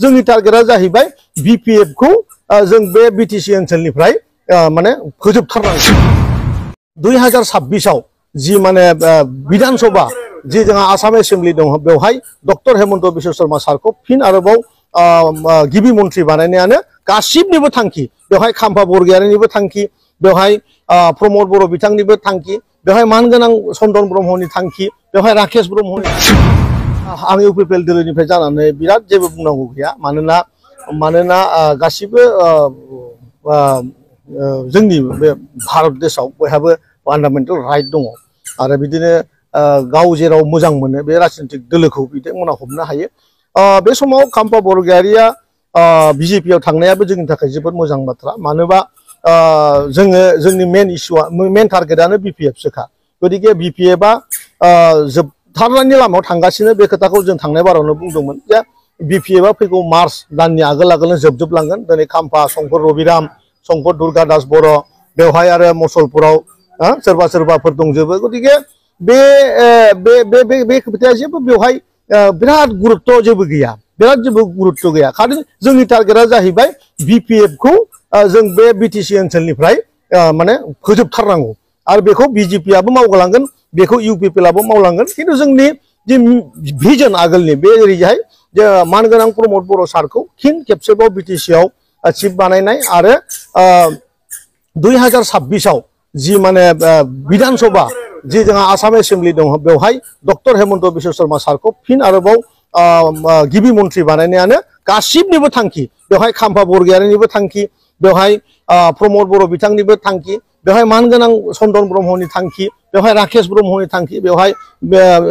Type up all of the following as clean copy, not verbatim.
जोंनि टारगेटआ जाहैबाय बिपिएफ खौ जों बे बिटिसि ओनसोलनिफ्राय माने फोजोबथारनांगौ 2026 आव जी माने विधान सभा जी जोंहा आसाम एसेम्बलि दं बेवहाय डक्टर हेमन्त बिश्व शर्मा सारखौ फिन आरोबाव गिबि मन्थ्रि बानायनायानो गासिबनिबो थांखि बेवहाय खाम्फा बरगयारिनिबो थांखि बेवहाय प्रमद बर' बिथांनिबो थांखि बेवहाय मानगोनां चन्दन ब्रह्मनि थांखि बेवहाय राकेश ब्रह्मनि आं इउपिपिएल दोलोनिफ्राय जानानै बिराद जेबो बुंनांगौ गैया मानोना गासिबो जोंनि बे भारत देशआव बयहाबो फान्डामेन्टेल राइट दङ आरो बिदिनो गाव जेराव मोजां मोनो बे राजनीतिक दोलोखौ बिथांमोना हमनो हायो बे समाव खाम्फा बरगयारिया बिजेपिआव थांनायाबो जोंनि थाखाय जोबोद मोजां बाथ्रा मानोबा जोंनि मेन इस्युआ मेन टारगेटआनो बिपिएफसोखा गतिके बिपिएफआ जोबथारनायनि लामायाव थांगासिनो बे खोथाखौ जों थांनाय बारावनो बुंदोंमोन जे बिपिएफआ फैगौ मार्च दाननि आगोलनो जोबलांगोन दिनै खाम्फा संकर रबिराम संकर दुर्गा दास बर' बेवहाय आरो मसलपुराव सोरबा सोरबाफोर दंजोबो गतिके बे खोथाया जेबो बेवहाय बिराद गुरुत्व जेबो गैया बिराद जेबो गुरुत्व गैया खालि जोंनि टारगेटआ जाहैबाय बिपिएफ खौ जों बे बिटिसि ओनसोलनिफ्राय माने फोजोबथारनांगौ आरो बेखौ बिजेपिआबो मावलांगोन बेखौ इउपिपिएलआबो मावलांगोन खिन्थु जोंनि जे भिजन आगोलनि बे ओरैहाय जे मानगोनां प्रमद बर' सारखौ फिन खेबसेबाव बिटिसिआव चिफ बानायनाय आरो 2026 आव जी माने विधान सभा जी जोंहा आसाम एसेम्बलि दं बेवहाय डक्टर हेमन्त बिश्व शर्मा सारखौ फिन आरोबाव गिबि मन्थ्रि बानायनायानो गासिबनिबो थांखि बेवहाय खाम्फा बरगयारिनिबो थांखि बेवहाय प्रमद बर' बिथांनिबो थांखि बेवहाय मानगोनां चन्दन ब्रह्मनि थांखि बेवहाय राकेश ब्रह्मनि थांखि बेवहाय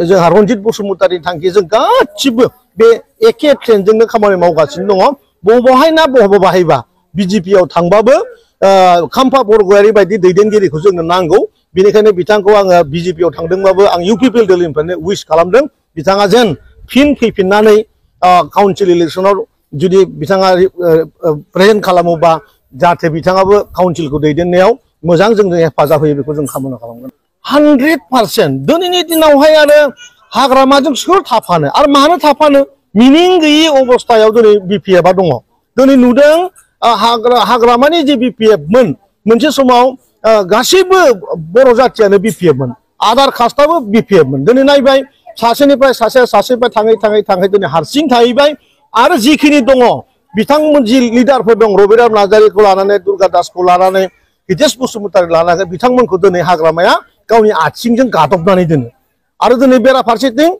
जोंहा रन्जित बसुमतारिनि थांखि जों गासिबो बे एखे ट्रेनजोंनो खामानि मावगासिनो दङ बबेहाय ना बहायबा बिजेपिआव थांबाबो खाम्फा बरगयारि बायदि दैदेनगिरिखौ जोंनो नांगौ बेनिखायनो बिथांखौ आङो बिजेपिआव थांदोंबाबो आं इउपिपिएल दोलोनिफ्रायनो उइश खालामदों बिथाङा जेन फिन फैफिननानै काउन्सिल इलेक्सनाव जुदि बिथाङा प्रेजेन्ट खालामोबा जाहाथे बिथाङाबो काउन्सिलखौ दैदेननायाव मोजां जोंजों हेफाजाब होयो बेखौ जों खामानि खालामगोन 100% दिनैनि दिनावहाय आरो हाग्रामाजों सोर थाफानो आरो मानो थाफानो मिनिं गैयि अबस्थायाव दिनै बिपिएफआ दङ दिनै नुदों हाग्रामानि जे बिपिएफमोन मोनसे समाव गासैबो बर' जाथियानो बिपिएफमोन आदार कास्टआबो बिपिएफमोन दिनै नायबाय सासेनिफ्राय सासेनिफ्राय थाङै दिनै हारसिं थाहैबाय आरो जिखिनि दङ बिथांमोन जि लिडारफोर दं रबिराम नार्जारिखौ लानानै दुर्गा दासखौ लानानै हितेश बसुमतारी लानानै बिथांमोनखौ दिनै हाग्रामाया गावनि आथिंजों गादबनानै दोनो आरो दिनै बेराफारसेथिं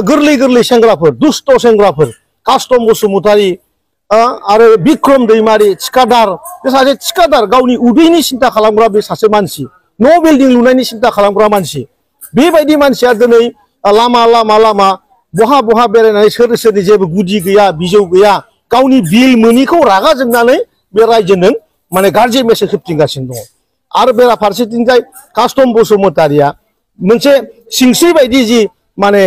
गोरलै सेंग्राफोर दुष्ट सेंग्राफोर कास्टम बसुमतारी आरो बिक्रम दैमारि थिखादार बे सासे थिखादार गावनि उदैनि सिन्था खालामग्रा बे सासे मानसि न' बिल्डिं लुनायनि सिन्था खालामग्रा मानसि बेबायदि मानसिया दिनै लामा बहा बेरायनानै सोरनि जेबो गुदि गैया बिजौ गैया गावनि बिल मोनिखौ रागा जोंनानै बे रायजोनो माने गाज्रि मेसेज होफिनगासिनो दङ आरो बेराफारसेथिंजाय कास्टम बसुमतारिया मोनसे सिंस्रि बायदि जि माने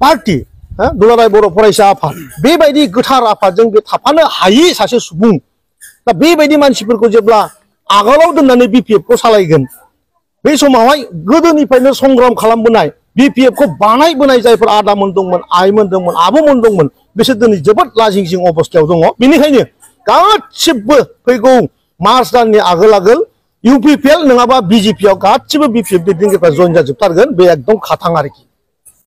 पार्टी दुलाराय बर' फरायसा आफाद बेबायदि गोथार आफादजों बे थाफानो हायि सासे सुबुं दा बेबायदि मानसिफोरखौ जेब्ला आगोलाव दोननानै बिपिएफखौ सालायगोन बे समावहाय गोदोनिफ्रायनो संग्राम खालामबोनाय बिपिएफखौ बानायबोनाय जायफोर आदामोन दंमोन आइमोन दंमोन आब'मोन दंमोन बिसोर दिनै जोबोद लाजिंसिं अबस्थायाव दङ बेनिखायनो गासिबो फैगौ मार्च दाननि आगोल इउपिपिएल नङाबा बिजेपिआव गासिबो बिपिएफ दैदेनगिरिफ्रा जइन जाजोबथारगोन बे एकदम खाथां आरोखि